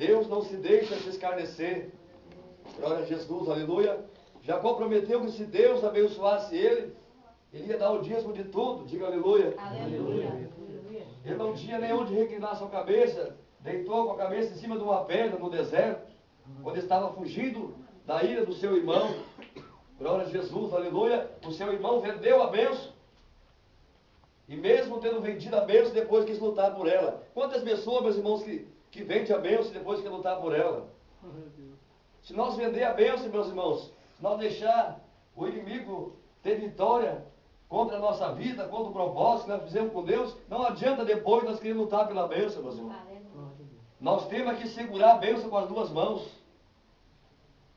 Deus não se deixa se escarnecer. Glória a Jesus, aleluia. Jacó prometeu que se Deus abençoasse ele ia dar o dízimo de tudo. Diga aleluia. Aleluia. Ele não tinha nem onde reclinar sua cabeça. Deitou com a cabeça em cima de uma pedra no deserto, quando estava fugindo da ira do seu irmão. Glória a Jesus, aleluia. O seu irmão vendeu a bênção. E mesmo tendo vendido a bênção, depois quis lutar por ela. Quantas pessoas, meus irmãos, que vendem a bênção e depois quer lutar por ela? Se nós vender a bênção, meus irmãos, se nós deixar o inimigo ter vitória contra a nossa vida, contra o propósito que nós fizemos com Deus, não adianta depois nós queremos lutar pela bênção, meus irmãos. Nós temos que segurar a bênção com as duas mãos.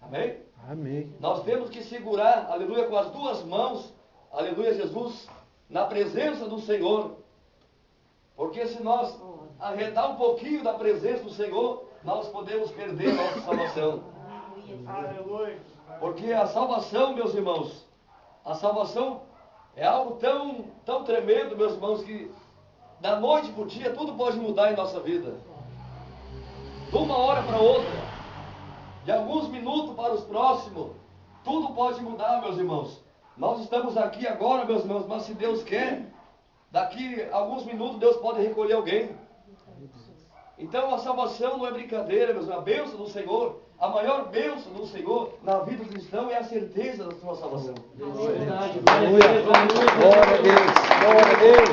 Amém? Amém. Nós temos que segurar, aleluia, com as duas mãos, aleluia, Jesus, na presença do Senhor. Porque se nós arredar um pouquinho da presença do Senhor, nós podemos perder a nossa salvação. Aleluia. Porque a salvação, meus irmãos, a salvação é algo tão tremendo, meus irmãos, que da noite para o dia tudo pode mudar em nossa vida. De uma hora para outra, de alguns minutos para os próximos, tudo pode mudar, meus irmãos. Nós estamos aqui agora, meus irmãos, mas se Deus quer, daqui a alguns minutos Deus pode recolher alguém. Então a salvação não é brincadeira, meus irmãos. A bênção do Senhor, a maior bênção do Senhor na vida do cristão é a certeza da sua salvação. Aleluia. Glória a Deus. Glória a Deus.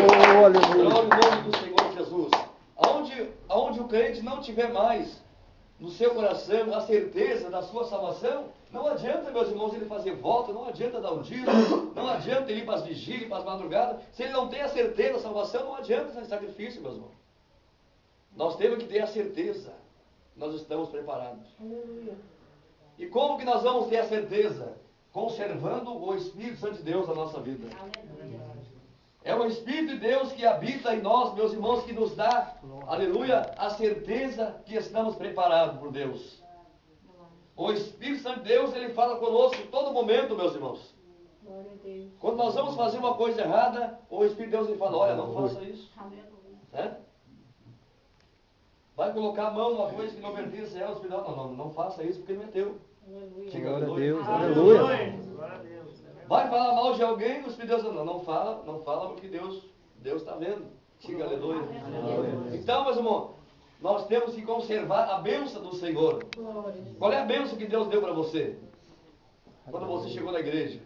Oh, aleluia. Glória ao nome do Senhor Jesus. Aonde o crente não tiver mais no seu coração a certeza da sua salvação, não adianta, meus irmãos, ele fazer voto, não adianta dar o dízimo, não adianta ele ir para as vigílias, para as madrugadas. Se ele não tem a certeza da salvação, não adianta esse sacrifício, meus irmãos. Nós temos que ter a certeza. Nós estamos preparados. Aleluia. E como que nós vamos ter a certeza? Conservando o Espírito Santo de Deus na nossa vida. É o Espírito de Deus que habita em nós, meus irmãos, que nos dá, aleluia, a certeza que estamos preparados por Deus. O Espírito Santo de Deus, ele fala conosco em todo momento, meus irmãos. Glória a Deus. Quando nós vamos fazer uma coisa errada, o Espírito de Deus ele fala, olha, não faça isso. Né? Vai colocar a mão numa coisa que não pertence a ela, o Espírito de Deus, não faça isso porque não é teu. Aleluia. Diga Glória a aleluia. Deus. Aleluia. Glória a Deus. Vai falar mal de alguém, o Espírito de Deus não fala porque Deus está vendo. Diga aleluia. Então, meus irmãos, nós temos que conservar a bênção do Senhor. Glória. Qual é a bênção que Deus deu para você? Quando você chegou na igreja?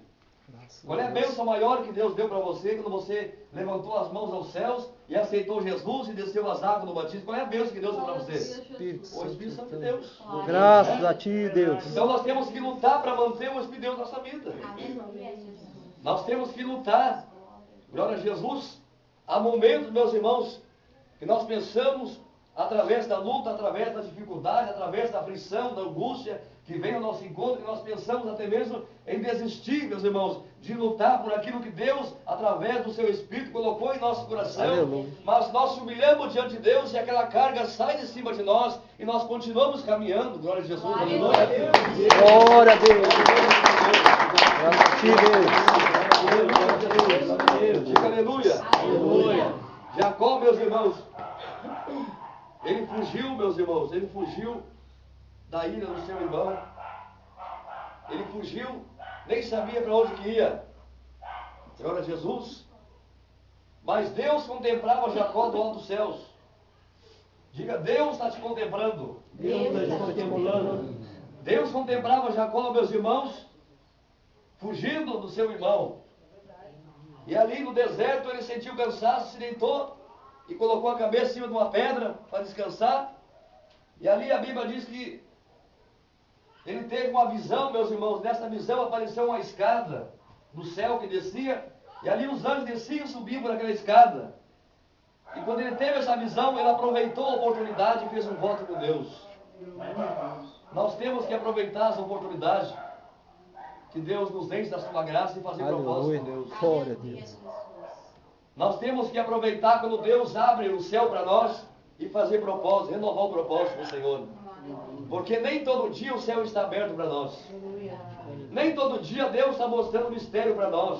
Qual é a bênção maior que Deus deu para você quando você levantou as mãos aos céus e aceitou Jesus e desceu as águas no batismo? Qual é a bênção que Deus deu para você? O Espírito Santo de Deus. Graças a ti, Deus. Então nós temos que lutar para manter o Espírito de Deus na nossa vida. Nós temos que lutar. Glória a Jesus. Há momentos, meus irmãos, que nós pensamos, através da luta, através da dificuldade, através da aflição, da angústia que vem ao nosso encontro, que nós pensamos até mesmo em desistir, meus irmãos, de lutar por aquilo que Deus, através do seu Espírito, colocou em nosso coração. Aleluia. Mas nós nos humilhamos diante de Deus e aquela carga sai de cima de nós e nós continuamos caminhando. Glória a Jesus. Aleluia. Glória a Deus. Graças a ti, Deus. Diga aleluia. Aleluia. Jacó, meus irmãos, ele fugiu, meus irmãos, ele fugiu da ira do seu irmão. Ele fugiu, nem sabia para onde que ia. Glória a Jesus. Mas Deus contemplava Jacó do alto dos céus. Diga, Deus está te contemplando. Deus está te contemplando. Deus contemplava Jacó, meus irmãos, fugindo do seu irmão. E ali no deserto ele sentiu cansaço, se deitou e colocou a cabeça em cima de uma pedra para descansar. E ali a Bíblia diz que ele teve uma visão, meus irmãos. Nessa visão apareceu uma escada do céu que descia. E ali os anjos desciam e subiam por aquela escada. E quando ele teve essa visão, ele aproveitou a oportunidade e fez um voto com Deus. Nós temos que aproveitar as oportunidades que Deus nos enche da sua graça e fazer propósito com Deus. Glória a Deus. Nós temos que aproveitar quando Deus abre o céu para nós e fazer propósito, renovar o propósito do Senhor. Porque nem todo dia o céu está aberto para nós. Nem todo dia Deus está mostrando mistério para nós.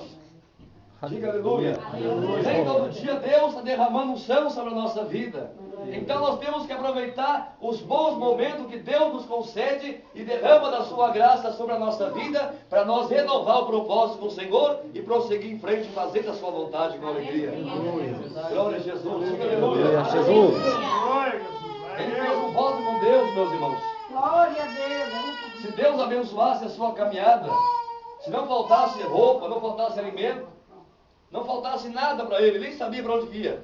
Diga aleluia. Nem todo dia Deus está derramando unção sobre a nossa vida. Então nós temos que aproveitar os bons momentos que Deus nos concede e derrama da sua graça sobre a nossa vida, para nós renovar o propósito com o Senhor e prosseguir em frente, fazendo a sua vontade com alegria. Glória a Jesus. Diga aleluia. Glória a Jesus. Ele fez um voto com Deus, meus irmãos. Glória a Deus. Se Deus abençoasse a sua caminhada, se não faltasse roupa, não faltasse alimento, não faltasse nada para ele, nem sabia para onde ia.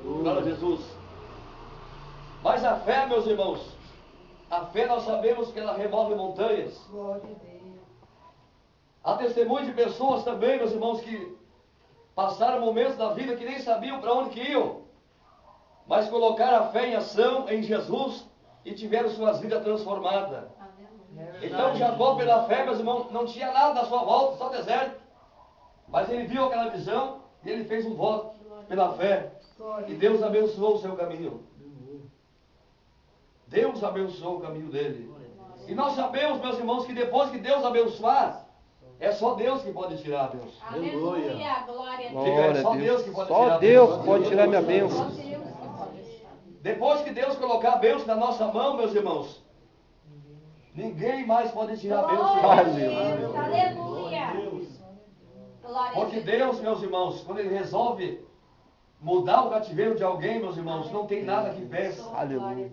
Glória a Jesus. Mas a fé, meus irmãos, a fé nós sabemos que ela remove montanhas. Glória a Deus. Há testemunho de pessoas também, meus irmãos, que passaram momentos da vida que nem sabiam para onde que iam, mas colocaram a fé em ação em Jesus e tiveram suas vidas transformadas. Então Jacó, pela fé, meus irmãos, não tinha nada à sua volta, só deserto. Mas ele viu aquela visão e ele fez um voto pela fé. E Deus abençoou o seu caminho. Deus abençoou o caminho dele. E nós sabemos, meus irmãos, que depois que Deus abençoar, é só Deus que pode tirar a bênção. Aleluia. Glória a Deus. Diga, é só Deus que pode tirar Só a Deus bênção. pode tirar minha bênção. Depois que Deus colocar a bênção na nossa mão, meus irmãos, ninguém mais pode tirar a bênção. Glória a Deus. Aleluia. Glória a Porque Deus. Deus, meus irmãos, quando Ele resolve mudar o cativeiro de alguém, meus irmãos, não tem nada que peça. Aleluia.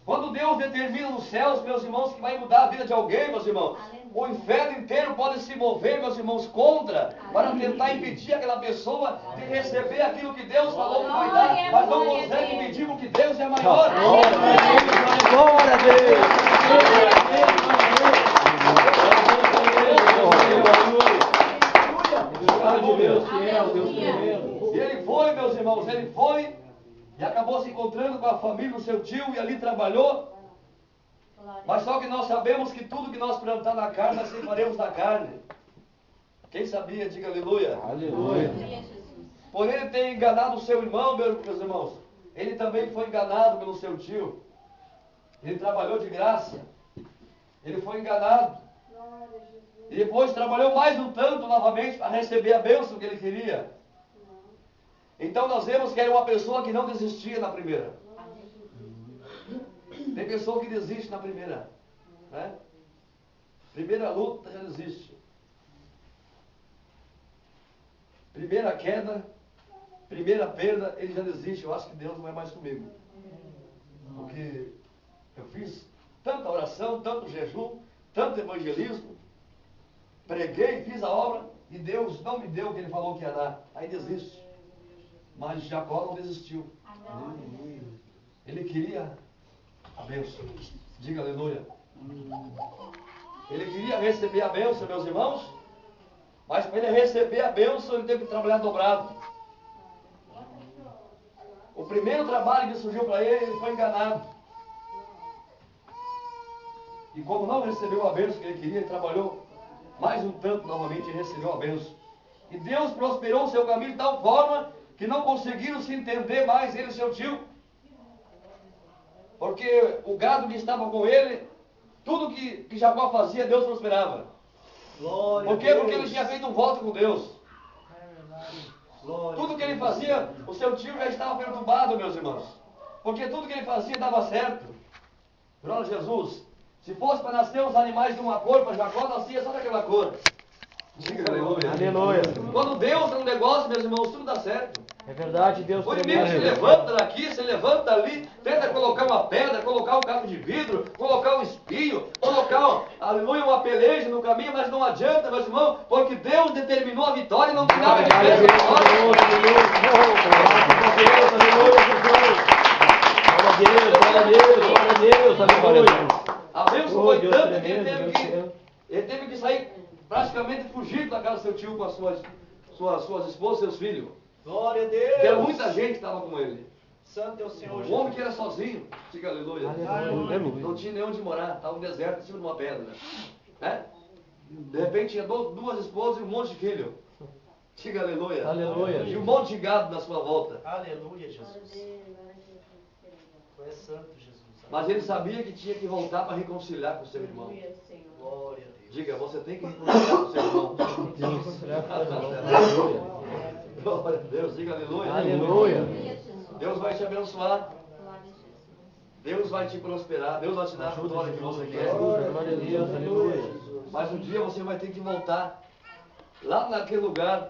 Quando Deus determina nos céus, meus irmãos, que vai mudar a vida de alguém, meus irmãos, o inferno inteiro pode se mover, meus irmãos, contra, para tentar impedir aquela pessoa de receber aquilo que Deus falou que vai dar, mas não consegue impedir porque Deus é maior. Glória a Deus. E ele foi, meus irmãos, ele foi e acabou se encontrando com a família do seu tio e ali trabalhou. Mas só que nós sabemos que tudo que nós plantar na carne, nós faremos da carne. Quem sabia, diga aleluia. Aleluia. Por ele ter enganado o seu irmão, meus irmãos, ele também foi enganado pelo seu tio. Ele trabalhou de graça. Ele foi enganado. E depois trabalhou mais um tanto novamente para receber a bênção que ele queria. Então nós vemos que era uma pessoa que não desistia na primeira. Tem pessoa que desiste na primeira, né? Primeira luta já desiste. Primeira queda, primeira perda, ele já desiste. Eu acho que Deus não é mais comigo. Porque eu fiz tanta oração, tanto jejum, tanto evangelismo, preguei, fiz a obra e Deus não me deu o que Ele falou que ia dar. Aí desiste. Mas Jacó não desistiu. Ele queria a bênção. Diga aleluia. Ele queria receber a bênção, meus irmãos, mas para ele receber a bênção, ele teve que trabalhar dobrado. O primeiro trabalho que surgiu para ele, ele foi enganado. E como não recebeu a bênção que ele queria, ele trabalhou mais um tanto novamente e recebeu a bênção. E Deus prosperou o seu caminho de tal forma que não conseguiram se entender mais, ele e seu tio. Porque o gado que estava com ele, tudo que Jacó fazia, Deus prosperava. Por quê? Porque ele tinha feito um voto com Deus. Tudo que ele fazia, o seu tio já estava perturbado, meus irmãos. Porque tudo que ele fazia dava certo. Glória a Jesus. Se fosse para nascer os animais de uma cor, para Jacó nascia só daquela cor. Diga aleluia. Aleluia. Quando Deus tem um negócio, meus irmãos, tudo dá certo. É verdade, Deus O inimigo se levanta daqui, se levanta ali, tenta colocar uma pedra, colocar um caco de vidro, colocar um espinho, colocar, aleluia, uma peleja no caminho, mas não adianta, meus irmãos, porque Deus determinou a vitória e não tem nada que peça a vitória. A bênção foi tanta que ele teve que sair, praticamente fugir da casa do seu tio com as suas esposas e seus filhos. Glória a Porque Deus. era muita gente que estava com ele. Santo é o Senhor Um Jesus. homem que era sozinho, diga aleluia. Não tinha nem onde morar, estava no deserto, em cima de uma pedra. Né? De repente tinha duas esposas e um monte de filho. Diga aleluia. Aleluia. E um monte de gado na sua volta. Aleluia, Jesus. Tu és santo, Jesus. Mas ele sabia que tinha que voltar para reconciliar com o seu irmão. Glória a Deus. Diga, você tem que reconciliar com o seu irmão. Glória a Deus, diga aleluia. Aleluia. Deus vai te abençoar. Glória a Jesus. Deus vai te prosperar. Deus vai te dar a vitória que você quer. Glória a Deus, aleluia. Mas um dia você vai ter que voltar lá naquele lugar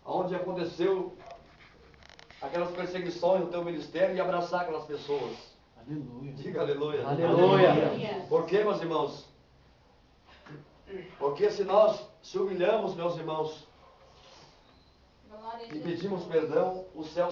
onde aconteceu aquelas perseguições no teu ministério e abraçar aquelas pessoas. Aleluia. Diga aleluia. Aleluia. Por quê, meus irmãos? Porque se nós se humilhamos, meus irmãos, Glória a e Jesus. pedimos perdão, o céu